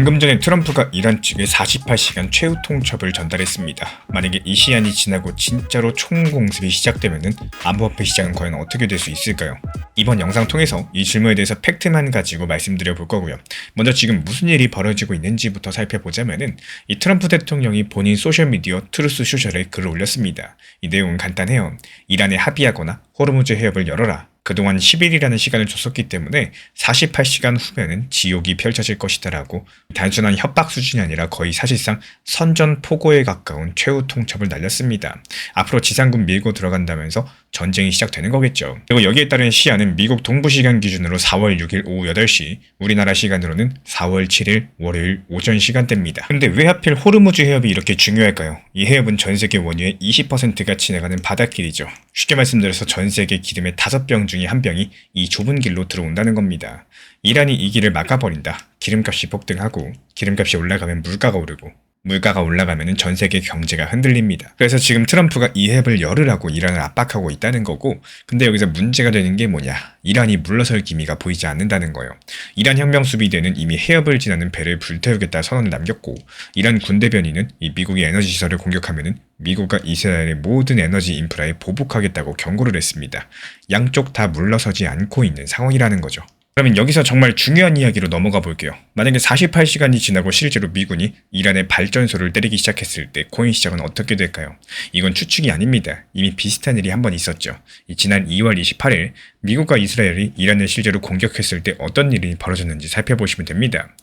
방금 전에 트럼프가 이란 측에 48시간 최후 통첩을 전달했습니다. 만약에 이 시한이 지나고 진짜로 총공습이 시작되면은 암호화폐 시장은 과연 어떻게 될 수 있을까요? 이번 영상 통해서 이 질문에 대해서 팩트만 가지고 말씀드려 볼 거고요. 먼저 지금 무슨 일이 벌어지고 있는지부터 살펴보자면은 이 트럼프 대통령이 본인 소셜미디어 트루스 소셜에 글을 올렸습니다. 이 내용은 간단해요. 이란에 합의하거나 호르무즈 해협을 열어라. 그동안 10일이라는 시간을 줬었기 때문에 48시간 후면은 지옥이 펼쳐질 것이다 라고 단순한 협박 수준이 아니라 거의 사실상 선전포고에 가까운 최후 통첩을 날렸습니다. 앞으로 지상군 밀고 들어간다면서 전쟁이 시작되는 거겠죠. 그리고 여기에 따른 시한은 미국 동부시간 기준으로 4월 6일 오후 8시, 우리나라 시간으로는 4월 7일 월요일 오전 시간대입니다. 근데 왜 하필 호르무즈 해협이 이렇게 중요할까요? 이 해협은 전세계 원유의 20%가 지나가는 바닷길이죠. 쉽게 말씀드려서 전세계 기름의 5병 중에 1병이 이 좁은 길로 들어온다는 겁니다. 이란이 이 길을 막아버린다. 기름값이 폭등하고 기름값이 올라가면 물가가 오르고 물가가 올라가면 전 세계 경제가 흔들립니다. 그래서 지금 트럼프가 이 해협을 열으라고 이란을 압박하고 있다는 거고, 근데 여기서 문제가 되는 게 뭐냐? 이란이 물러설 기미가 보이지 않는다는 거예요. 이란 혁명 수비대는 이미 해협을 지나는 배를 불태우겠다 선언을 남겼고, 이란 군대변인은 이 미국의 에너지 시설을 공격하면은 미국과 이스라엘의 모든 에너지 인프라에 보복하겠다고 경고를 했습니다. 양쪽 다 물러서지 않고 있는 상황이라는 거죠. 그러면 여기서 정말 중요한 이야기로 넘어가 볼게요. 만약에 48시간이 지나고 실제로 미군이 이란의 발전소를 때리기 시작했을 때 코인 시장은 어떻게 될까요? 이건 추측이 아닙니다. 이미 비슷한 일이 한 번 있었죠. 지난 2월 28일 미국과 이스라엘이 이란을 실제로 공격했을 때 어떤 일이 벌어졌는지 살펴보시면 됩니다.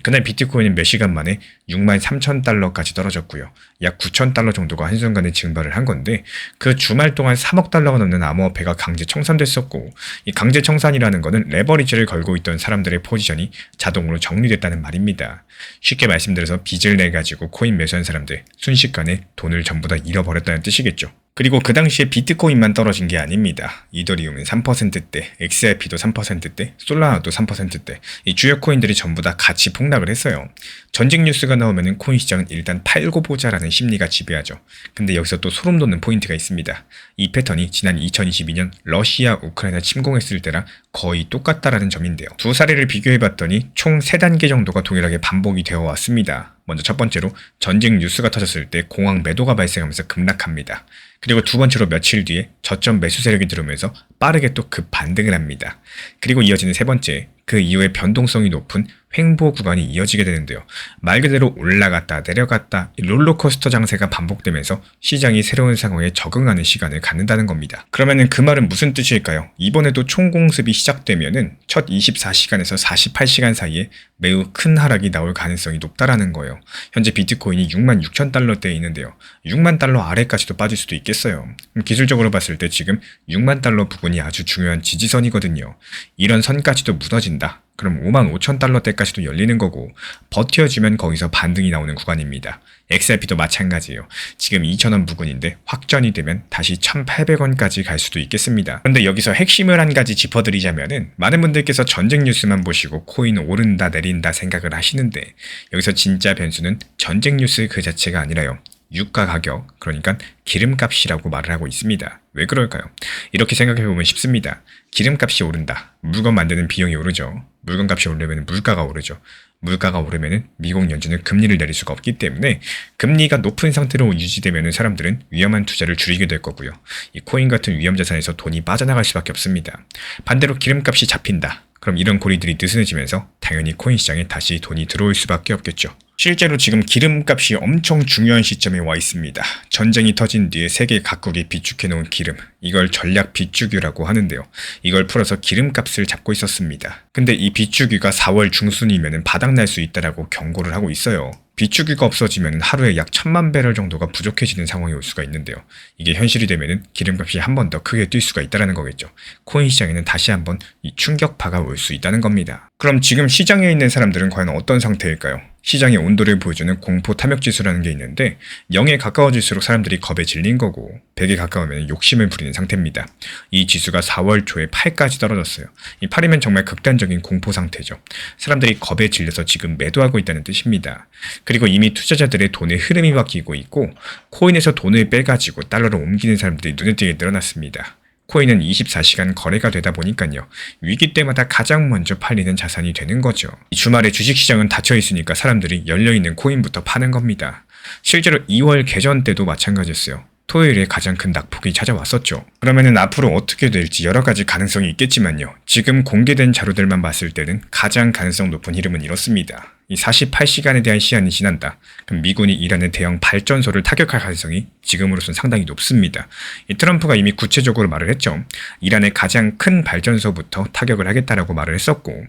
그날 비트코인은 몇 시간 만에 63,000달러까지 떨어졌고요. 약 9,000달러 정도가 한순간에 증발을 한 건데, 그 주말 동안 3억 달러가 넘는 암호화폐가 강제 청산됐었고, 이 강제 청산이라는 거는 레버리지를 걸고 있던 사람들의 포지션이 자동으로 정리됐다는 말입니다. 쉽게 말씀드려서 빚을 내가지고 코인 매수한 사람들 순식간에 돈을 전부 다 잃어버렸다는 뜻이겠죠. 그리고 그 당시에 비트코인만 떨어진 게 아닙니다. 이더리움은 3%대, XRP도 3%대, 솔라나도 3%대, 이 주요 코인들이 전부 다 같이 폭락을 했어요. 전쟁 뉴스가 나오면은 코인 시장은 일단 팔고 보자라는 심리가 지배하죠. 근데 여기서 또 소름 돋는 포인트가 있습니다. 이 패턴이 지난 2022년 러시아 우크라이나 침공했을 때랑 거의 똑같다라는 점인데요. 두 사례를 비교해봤더니 총 3단계 정도가 동일하게 반복이 되어 왔습니다. 먼저 첫 번째로 전쟁 뉴스가 터졌을 때 공황 매도가 발생하면서 급락합니다. 그리고 두 번째로 며칠 뒤에 저점 매수 세력이 들어오면서 빠르게 또 급 반등을 합니다. 그리고 이어지는 세 번째, 그 이후에 변동성이 높은 횡보 구간이 이어지게 되는데요. 말 그대로 올라갔다 내려갔다 롤러코스터 장세가 반복되면서 시장이 새로운 상황에 적응하는 시간을 갖는다는 겁니다. 그러면은 그 말은 무슨 뜻일까요? 이번에도 총공습이 시작되면은 첫 24시간에서 48시간 사이에 매우 큰 하락이 나올 가능성이 높다라는 거예요. 현재 비트코인이 66,000달러대에 있는데요. 6만 달러 아래까지도 빠질 수도 있겠어요. 기술적으로 봤을 때 지금 6만 달러 부근이 아주 중요한 지지선이거든요. 이런 선까지도 무너진다. 그럼 55,000달러대까지도 열리는 거고, 버텨주면 거기서 반등이 나오는 구간입니다. XRP도 마찬가지예요. 지금 2,000원 부근인데 확전이 되면 다시 1,800원까지 갈 수도 있겠습니다. 그런데 여기서 핵심을 한 가지 짚어드리자면은, 많은 분들께서 전쟁 뉴스만 보시고 코인 오른다 내린다 생각을 하시는데, 여기서 진짜 변수는 전쟁 뉴스 그 자체가 아니라요. 유가 가격, 그러니까 기름값이라고 말을 하고 있습니다. 왜 그럴까요? 이렇게 생각해보면 쉽습니다. 기름값이 오른다. 물건 만드는 비용이 오르죠. 물건값이 오르면 물가가 오르죠. 물가가 오르면 미국 연준은 금리를 내릴 수가 없기 때문에 금리가 높은 상태로 유지되면 사람들은 위험한 투자를 줄이게 될 거고요. 이 코인 같은 위험 자산에서 돈이 빠져나갈 수밖에 없습니다. 반대로 기름값이 잡힌다. 그럼 이런 고리들이 느슨해지면서 당연히 코인 시장에 다시 돈이 들어올 수밖에 없겠죠. 실제로 지금 기름값이 엄청 중요한 시점에 와 있습니다. 전쟁이 터진 뒤에 세계 각국이 비축해 놓은 기름, 이걸 전략 비축유라고 하는데요. 이걸 풀어서 기름값을 잡고 있었습니다. 근데 이 비축유가 4월 중순이면 바닥날 수 있다라고 경고를 하고 있어요. 비축유가 없어지면 하루에 약 1,000만 배럴 정도가 부족해지는 상황이 올 수가 있는데요. 이게 현실이 되면 기름값이 한 번 더 크게 뛸 수가 있다는 거겠죠. 코인 시장에는 다시 한번 이 충격파가 올 수 있다는 겁니다. 그럼 지금 시장에 있는 사람들은 과연 어떤 상태일까요? 시장의 온도를 보여주는 공포 탐욕지수라는 게 있는데, 0에 가까워질수록 사람들이 겁에 질린 거고 100에 가까우면 욕심을 부리는 상태입니다. 이 지수가 4월 초에 8까지 떨어졌어요. 이 8이면 정말 극단적인 공포 상태죠. 사람들이 겁에 질려서 지금 매도하고 있다는 뜻입니다. 그리고 이미 투자자들의 돈의 흐름이 바뀌고 있고, 코인에서 돈을 빼가지고 달러로 옮기는 사람들이 눈에 띄게 늘어났습니다. 코인은 24시간 거래가 되다 보니까요. 위기 때마다 가장 먼저 팔리는 자산이 되는 거죠. 이 주말에 주식시장은 닫혀 있으니까 사람들이 열려있는 코인부터 파는 겁니다. 실제로 2월 개전 때도 마찬가지였어요. 토요일에 가장 큰 낙폭이 찾아왔었죠. 그러면은 앞으로 어떻게 될지 여러 가지 가능성이 있겠지만요. 지금 공개된 자료들만 봤을 때는 가장 가능성 높은 흐름은 이렇습니다. 이 48시간에 대한 시한이 지난다. 그럼 미군이 이란의 대형 발전소를 타격할 가능성이 지금으로선 상당히 높습니다. 이 트럼프가 이미 구체적으로 말을 했죠. 이란의 가장 큰 발전소부터 타격을 하겠다라고 말을 했었고,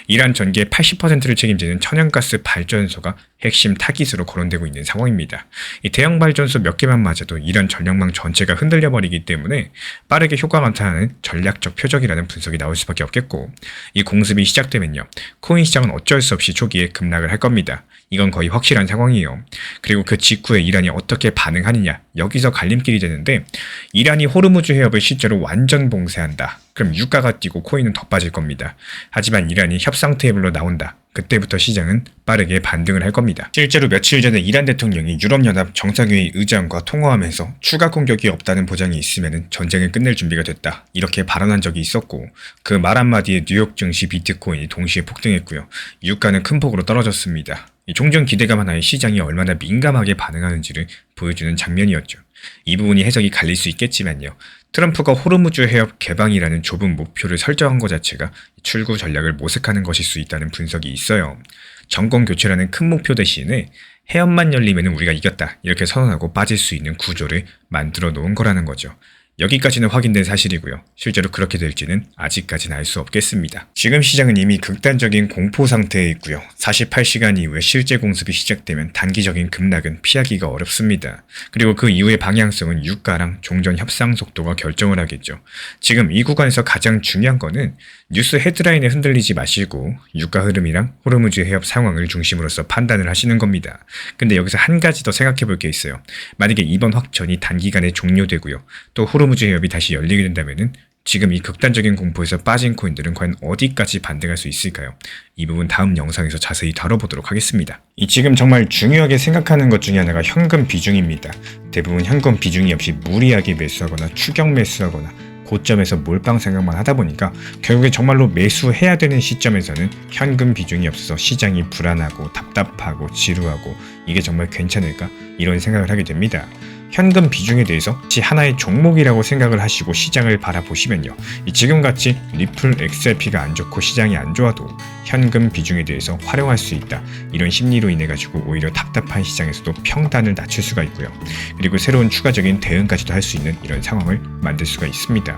이란 전기의 80%를 책임지는 천연가스 발전소가 핵심 타깃으로 거론되고 있는 상황입니다. 이 대형 발전소 몇 개만 맞아도 이란 전력망 전체가 흔들려 버리기 때문에 빠르게 효과가 나타나는 전략적 표적이라는 분석이 나올 수밖에 없겠고, 이 공습이 시작되면요. 코인 시장은 어쩔 수 없이 초기에 급락을 할 겁니다. 이건 거의 확실한 상황이에요. 그리고 그 직후에 이란이 어떻게 반응하느냐, 여기서 갈림길이 되는데, 이란이 호르무즈 해협을 실제로 완전 봉쇄한다. 그럼 유가가 뛰고 코인은 더 빠질 겁니다. 하지만 이란이 협상 테이블로 나온다. 그때부터 시장은 빠르게 반등을 할 겁니다. 실제로 며칠 전에 이란 대통령이 유럽연합 정상회의 의장과 통화하면서 추가 공격이 없다는 보장이 있으면 전쟁을 끝낼 준비가 됐다. 이렇게 발언한 적이 있었고, 그 말 한마디에 뉴욕 증시 비트코인이 동시에 폭등했고요. 유가는 큰 폭으로 떨어졌습니다. 종전 기대감 하나에 시장이 얼마나 민감하게 반응하는지를 보여주는 장면이었죠. 이 부분이 해석이 갈릴 수 있겠지만요. 트럼프가 호르무즈 해협 개방이라는 좁은 목표를 설정한 것 자체가 출구 전략을 모색하는 것일 수 있다는 분석이 있어요. 정권 교체라는 큰 목표 대신에 해협만 열리면 우리가 이겼다 이렇게 선언하고 빠질 수 있는 구조를 만들어 놓은 거라는 거죠. 여기까지는 확인된 사실이고요. 실제로 그렇게 될지는 아직까지는 알 수 없겠습니다. 지금 시장은 이미 극단적인 공포 상태에 있고요. 48시간 이후에 실제 공습이 시작되면 단기적인 급락은 피하기가 어렵습니다. 그리고 그 이후의 방향성은 유가랑 종전 협상 속도가 결정을 하겠죠. 지금 이 구간에서 가장 중요한 거는 뉴스 헤드라인에 흔들리지 마시고 유가 흐름이랑 호르무즈 해협 상황을 중심으로서 판단을 하시는 겁니다. 근데 여기서 한 가지 더 생각해 볼 게 있어요. 만약에 이번 확전이 단기간에 종료되고요. 또 호르무즈 해협이 다시 열리게 된다면은 지금 이 극단적인 공포에서 빠진 코인들은 과연 어디까지 반등할 수 있을까요? 이 부분 다음 영상에서 자세히 다뤄보도록 하겠습니다. 이 지금 정말 중요하게 생각하는 것 중에 하나가 현금 비중입니다. 대부분 현금 비중이 없이 무리하게 매수하거나 추격 매수하거나 고점에서 몰빵 생각만 하다 보니까 결국에 정말로 매수해야 되는 시점에서는 현금 비중이 없어서 시장이 불안하고 답답하고 지루하고 이게 정말 괜찮을까? 이런 생각을 하게 됩니다. 현금 비중에 대해서 하나의 종목이라고 생각을 하시고 시장을 바라보시면요. 지금같이 리플 XRP가 안 좋고 시장이 안 좋아도 현금 비중에 대해서 활용할 수 있다. 이런 심리로 인해 가지고 오히려 답답한 시장에서도 평단을 낮출 수가 있고요. 그리고 새로운 추가적인 대응까지도 할 수 있는 이런 상황을 만들 수가 있습니다.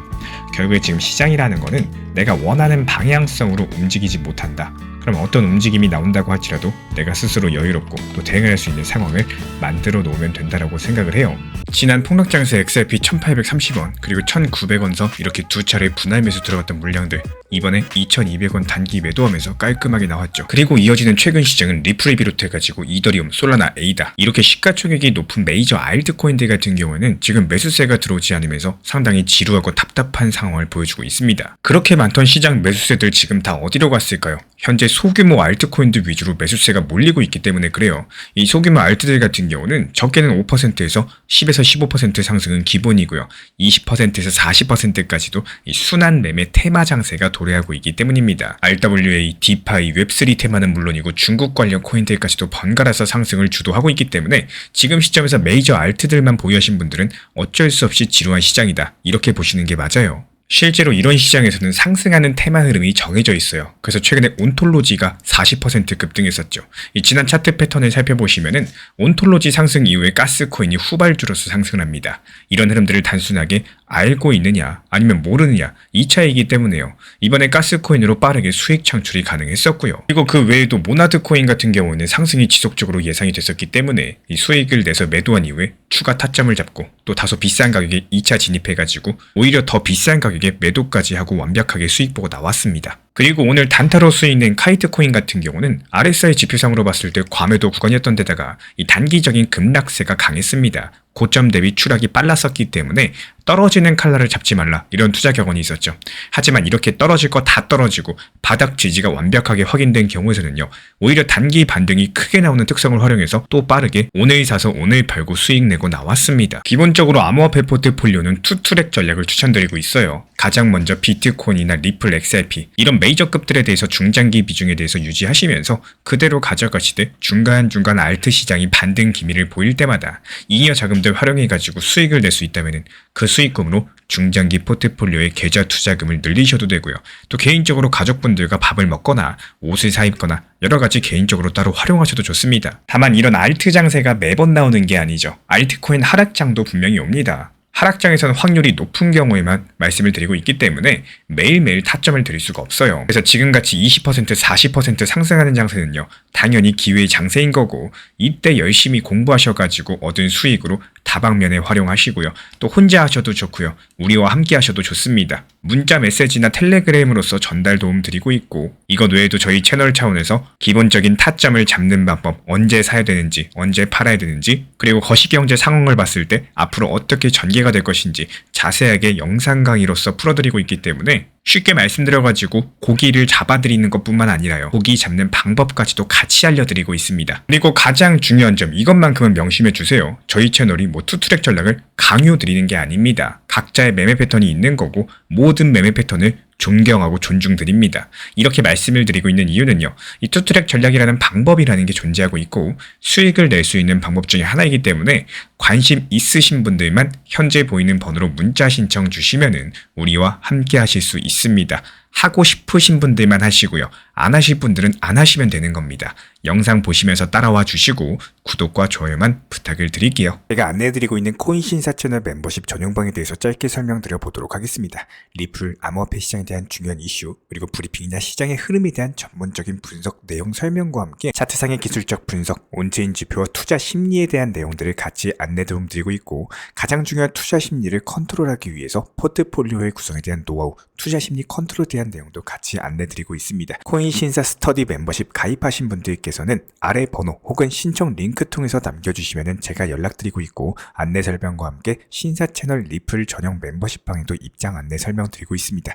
결국에 지금 시장이라는 거는 내가 원하는 방향성으로 움직이지 못한다. 그럼 어떤 움직임이 나온다고 할지라도 내가 스스로 여유롭고 또 대응할 수 있는 상황을 만들어 놓으면 된다라고 생각을 해요. 지난 폭락장에서 XRP 1830원 그리고 1900원서 이렇게 두 차례 분할 매수 들어갔던 물량들 이번에 2200원 단기 매도하면서 깔끔하게 나왔죠. 그리고 이어지는 최근 시장은 리플을 비롯해가지고 이더리움, 솔라나, 에이다 이렇게 시가총액이 높은 메이저 알트코인들 같은 경우에는 지금 매수세가 들어오지 않으면서 상당히 지루하고 답답한 상황을 보여주고 있습니다. 그렇게 많던 시장 매수세들 지금 다 어디로 갔을까요? 현재 소규모 알트코인들 위주로 매수세가 몰리고 있기 때문에 그래요. 이 소규모 알트들 같은 경우는 적게는 5%에서 10에서 15% 상승은 기본이고요. 20%에서 40%까지도 이 순환 매매 테마 장세가 도래하고 있기 때문입니다. RWA, 디파이, 웹3 테마는 물론이고 중국 관련 코인들까지도 번갈아서 상승을 주도하고 있기 때문에 지금 시점에서 메이저 알트들만 보유하신 분들은 어쩔 수 없이 지루한 시장이다. 이렇게 보시는 게 맞아요. 실제로 이런 시장에서는 상승하는 테마 흐름이 정해져 있어요. 그래서 최근에 온톨로지가 40% 급등했었죠. 이 지난 차트 패턴을 살펴보시면은 온톨로지 상승 이후에 가스코인이 후발주로서 상승을 합니다. 이런 흐름들을 단순하게 알고 있느냐 아니면 모르느냐 이 차이이기 때문에요. 이번에 가스코인으로 빠르게 수익 창출이 가능했었고요. 그리고 그 외에도 모나드 코인 같은 경우는 상승이 지속적으로 예상이 됐었기 때문에 이 수익을 내서 매도한 이후에 추가 타점을 잡고 또 다소 비싼 가격에 2차 진입해가지고 오히려 더 비싼 가격에 매도까지 하고 완벽하게 수익 보고 나왔습니다. 그리고 오늘 단타로 쓰이는 카이트 코인 같은 경우는 RSI 지표상으로 봤을 때 과매도 구간이었던 데다가 이 단기적인 급락세가 강했습니다. 고점 대비 추락이 빨랐었기 때문에 떨어지는 칼날을 잡지 말라 이런 투자 격언이 있었죠. 하지만 이렇게 떨어질 거 다 떨어지고 바닥 지지가 완벽하게 확인된 경우에서는요. 오히려 단기 반등이 크게 나오는 특성을 활용해서 또 빠르게 오늘 사서 오늘 팔고 수익 내고 나왔습니다. 기본적으로 암호화폐 포트폴리오는 투트랙 전략을 추천드리고 있어요. 가장 먼저 비트코인이나 리플, XRP 이런 메이저급들에 대해서 중장기 비중에 대해서 유지하시면서 그대로 가져가시되 중간중간 알트 시장이 반등 기미를 보일 때마다 잉여 자금들 활용해가지고 수익을 낼 수 있다면 그 수익금으로 중장기 포트폴리오의 계좌 투자금을 늘리셔도 되고요. 또 개인적으로 가족분들과 밥을 먹거나 옷을 사 입거나 여러가지 개인적으로 따로 활용하셔도 좋습니다. 다만 이런 알트 장세가 매번 나오는 게 아니죠. 알트코인 하락장도 분명히 옵니다. 하락장에서는 확률이 높은 경우에만 말씀을 드리고 있기 때문에 매일매일 타점을 드릴 수가 없어요. 그래서 지금같이 20%, 40% 상승하는 장세는요. 당연히 기회의 장세인 거고 이때 열심히 공부하셔가지고 얻은 수익으로 다방면에 활용하시고요. 또 혼자 하셔도 좋고요. 우리와 함께 하셔도 좋습니다. 문자 메시지나 텔레그램으로서 전달 도움 드리고 있고 이것 외에도 저희 채널 차원에서 기본적인 타점을 잡는 방법, 언제 사야 되는지, 언제 팔아야 되는지 그리고 거시경제 상황을 봤을 때 앞으로 어떻게 전개가 될 것인지 자세하게 영상 강의로서 풀어드리고 있기 때문에 쉽게 말씀드려가지고 고기를 잡아드리는 것뿐만 아니라요. 고기 잡는 방법까지도 같이 알려드리고 있습니다. 그리고 가장 중요한 점 이것만큼은 명심해주세요. 저희 채널이 투트랙 전략을 강요드리는 게 아닙니다. 각자의 매매 패턴이 있는 거고 모든 매매 패턴을 존경하고 존중드립니다. 이렇게 말씀을 드리고 있는 이유는요. 이 투트랙 전략이라는 방법이라는 게 존재하고 있고 수익을 낼 수 있는 방법 중에 하나이기 때문에 관심 있으신 분들만 현재 보이는 번호로 문자 신청 주시면은 우리와 함께 하실 수 있습니다. 하고 싶으신 분들만 하시고요. 안 하실 분들은 안 하시면 되는 겁니다. 영상 보시면서 따라와 주시고 구독과 좋아요만 부탁을 드릴게요. 제가 안내해드리고 있는 코인 신사 채널 멤버십 전용방에 대해서 짧게 설명드려 보도록 하겠습니다. 리플, 암호화폐 시장에 대한 중요한 이슈, 그리고 브리핑이나 시장의 흐름에 대한 전문적인 분석 내용 설명과 함께 차트상의 기술적 분석, 온체인 지표와 투자 심리에 대한 내용들을 같이 안내 도움 드리고 있고 가장 중요한 투자 심리를 컨트롤하기 위해서 포트폴리오의 구성에 대한 노하우, 투자 심리 컨트롤에 대한 내용도 같이 안내드리고 있습니다. 코인 신사 스터디 멤버십 가입하신 분들께서는 아래 번호 혹은 신청 링크 통해서 남겨주시면 제가 연락드리고 있고 안내 설명과 함께 신사 채널 리플 전용 멤버십 방에도 입장 안내 설명드리고 있습니다.